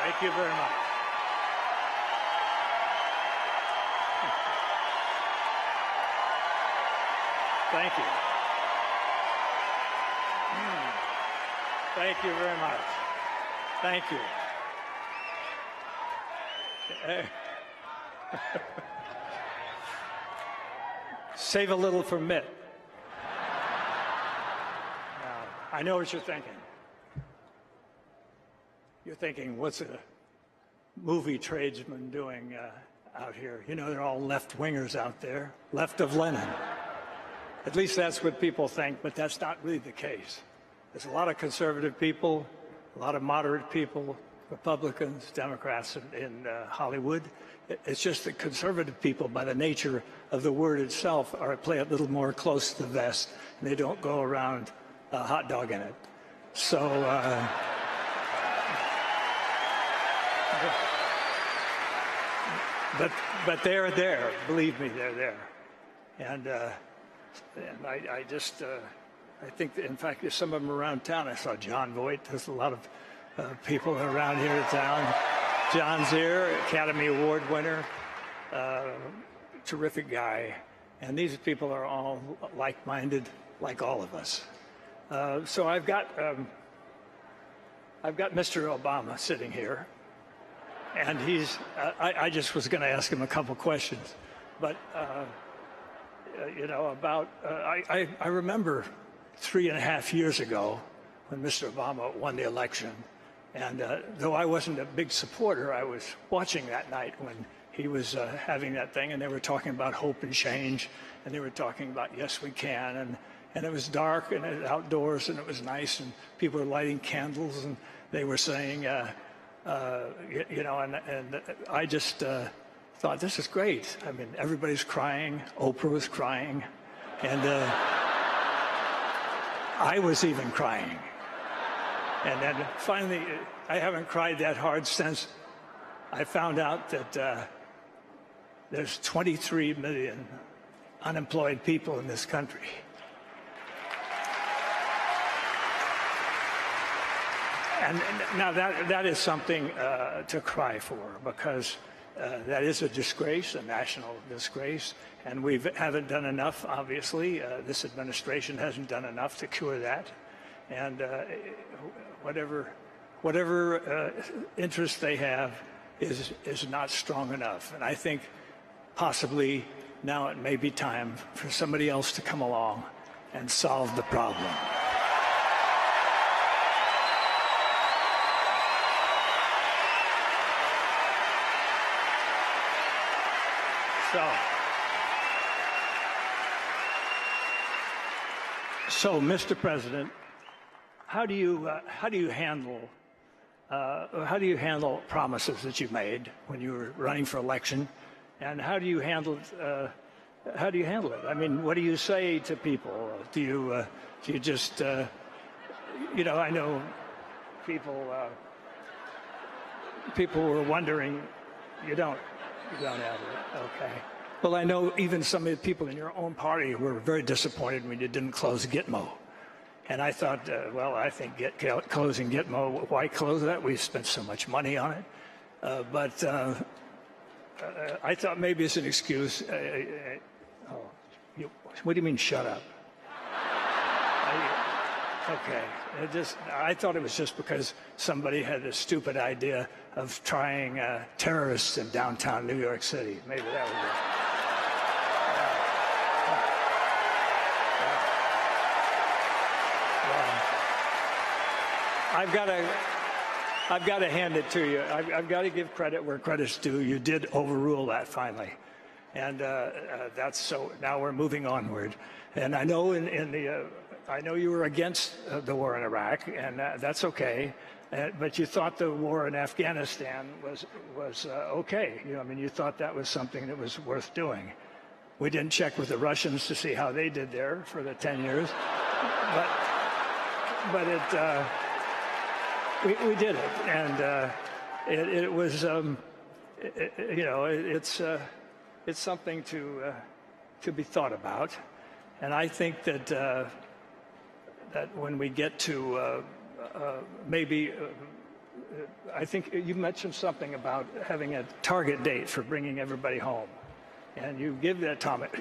Thank you very much. Thank you. Thank you very much. Thank you. Save a little for Mitt. I know what you're thinking. You're thinking, what's a movie tradesman doing out here? You know, they're all left-wingers out there, left of Lenin. At least that's what people think, but that's not really the case. There's a lot of conservative people, a lot of moderate people, Republicans, Democrats in Hollywood. It's just that conservative people, by the nature of the word itself, play a little more close to the vest, and they don't go around hot dogging it. So, but they're there. Believe me, they're there. And I just, I think, in fact, there's some of them around town. I saw John Voight. There's a lot of people around here in town. John's here, Academy Award winner, terrific guy. And these people are all like-minded, like all of us. So I've got Mr. Obama sitting here, and he's. I just was going to ask him a couple questions, but you know, about I remember 3.5 years ago when Mr. Obama won the election, and though I wasn't a big supporter, I was watching that night when he was having that thing, and they were talking about hope and change, and they were talking about yes, we can, and it was dark and it was outdoors and it was nice, and people were lighting candles, and they were saying, you know, and I just thought, this is great. I mean, everybody's crying. Oprah was crying, and I was even crying. And then finally, I haven't cried that hard since I found out that there's 23 million unemployed people in this country. And now that is something to cry for, because that is a disgrace, a national disgrace, and we haven't done enough, obviously. This administration hasn't done enough to cure that. And whatever interest they have is not strong enough. And I think possibly now it may be time for somebody else to come along and solve the problem. So, Mr. President, how do you handle promises that you made when you were running for election, and how do you handle it? I mean, what do you say to people? Do you just you know? I know people were wondering. You don't have it, okay? Well, I know even some of the people in your own party were very disappointed when you didn't close Gitmo. And I thought, well, I think closing Gitmo, why close that? We spent so much money on it. But I thought maybe it's an excuse. What do you mean, shut up? Okay. I thought it was just because somebody had a stupid idea of trying terrorists in downtown New York City. Maybe that was it. I've got to hand it to you. I've got to give credit where credit's due. You did overrule that finally, and that's so. Now we're moving onward. And I know I know you were against the war in Iraq, and that's okay. But you thought the war in Afghanistan was okay. You know, I mean, you thought that was something that was worth doing. We didn't check with the Russians to see how they did there for the 10 years, but it. We did it, and it was, you know, it's something to be thought about, and I think that that when we get to maybe I think you mentioned something about having a target date for bringing everybody home, and you give that target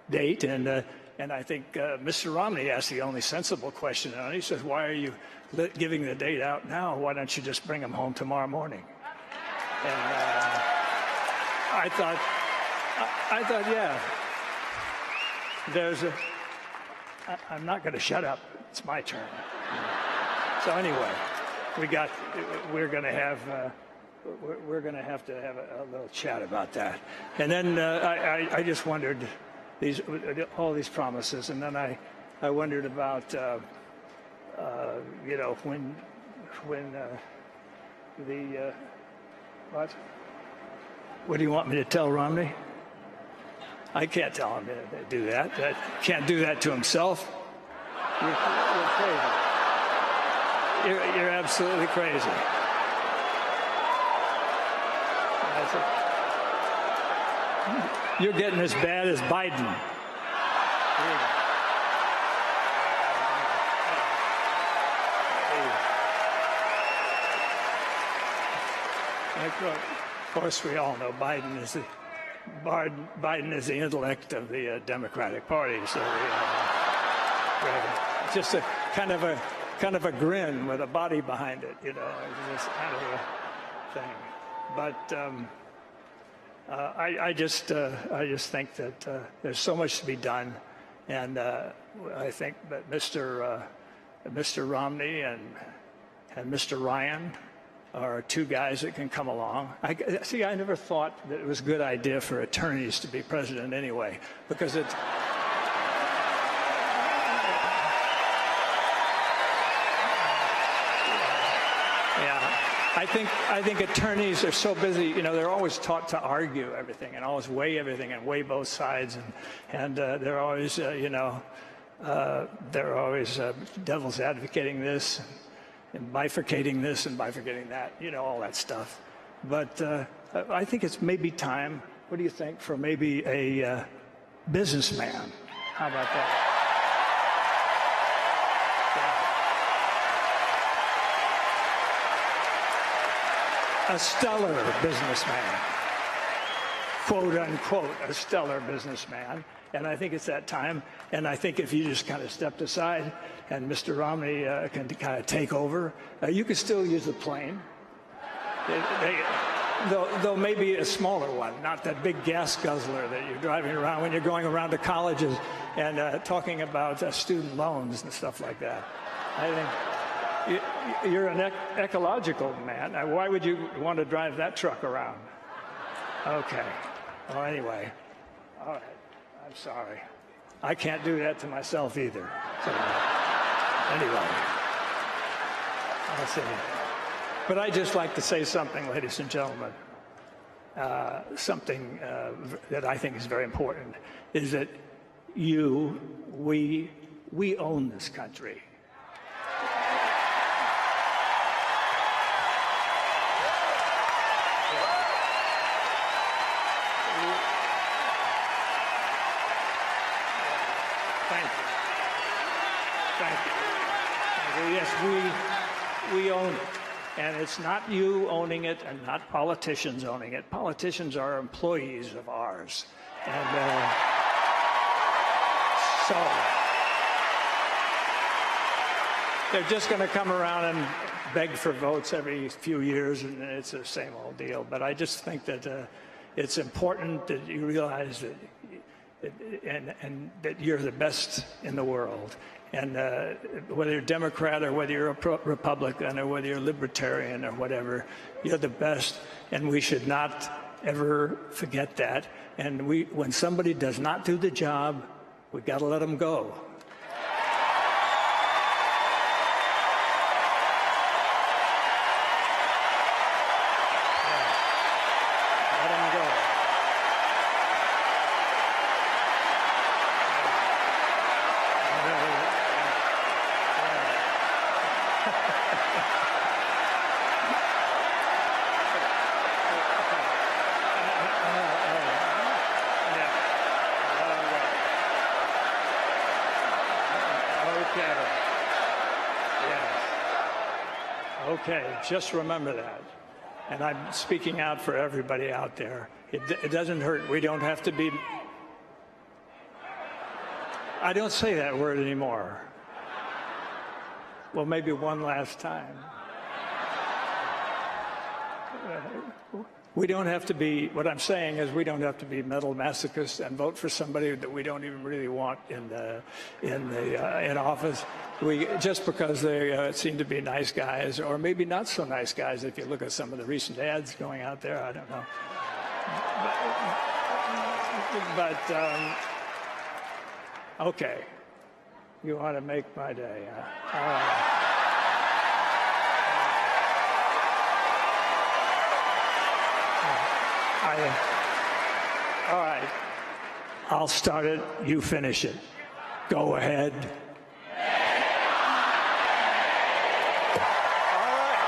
date, and I think Mr. Romney asked the only sensible question, and he says, "Why are you giving the date out now? Why don't you just bring them home tomorrow morning?" And I thought, yeah, I'm not going to shut up. It's my turn. So anyway, we're going to have to have a little chat about that. And then I just wondered all these promises, and then I wondered about when what do you want me to tell Romney? I can't tell him to do that. Can't do that to himself. You're crazy. You're absolutely crazy. You're getting as bad as Biden. Of course, we all know Biden is the intellect of the Democratic Party. So just a kind of a grin with a body behind it, this kind of a thing. But I just think that there's so much to be done, and I think that Mr. Romney and Mr. Ryan are two guys that can come along. I never thought that it was a good idea for attorneys to be president anyway, because it's I think attorneys are so busy. They're always taught to argue everything and always weigh everything and weigh both sides, and they're always devil's advocating this and bifurcating this and bifurcating that. All that stuff. But I think it's maybe time. What do you think for maybe a businessman? How about that? A stellar businessman, quote unquote, a stellar businessman. And I think it's that time. And I think if you just kind of stepped aside and Mr. Romney can kind of take over, you could still use the plane. Though maybe a smaller one, not that big gas guzzler that you're driving around when you're going around to colleges and talking about student loans and stuff like that. I think you're an ecological man. Why would you want to drive that truck around? Okay. Well, anyway. All right. I'm sorry. I can't do that to myself either. So, anyway. I'll see. But I'd just like to say something, ladies and gentlemen. Something that I think is very important is that we own this country. Yes, we own it. And it's not you owning it and not politicians owning it. Politicians are employees of ours. And so they're just going to come around and beg for votes every few years, and it's the same old deal. But I just think that it's important that you realize that and that you're the best in the world. And whether you're Democrat or whether you're a Republican or whether you're libertarian or whatever, you're the best, and we should not ever forget that. And when somebody does not do the job, we got to let them go. Okay, just remember that. And I'm speaking out for everybody out there. It doesn't hurt. We don't have to be... I don't say that word anymore. Well, maybe one last time. We don't have to be, what I'm saying is we don't have to be mental masochists and vote for somebody that we don't even really want in office. Just because they seem to be nice guys, or maybe not so nice guys if you look at some of the recent ads going out there, I don't know. Okay, you want to make my day, huh? All right. All right, I'll start it, you finish it. Go ahead. All right,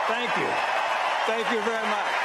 thank you. Thank you very much.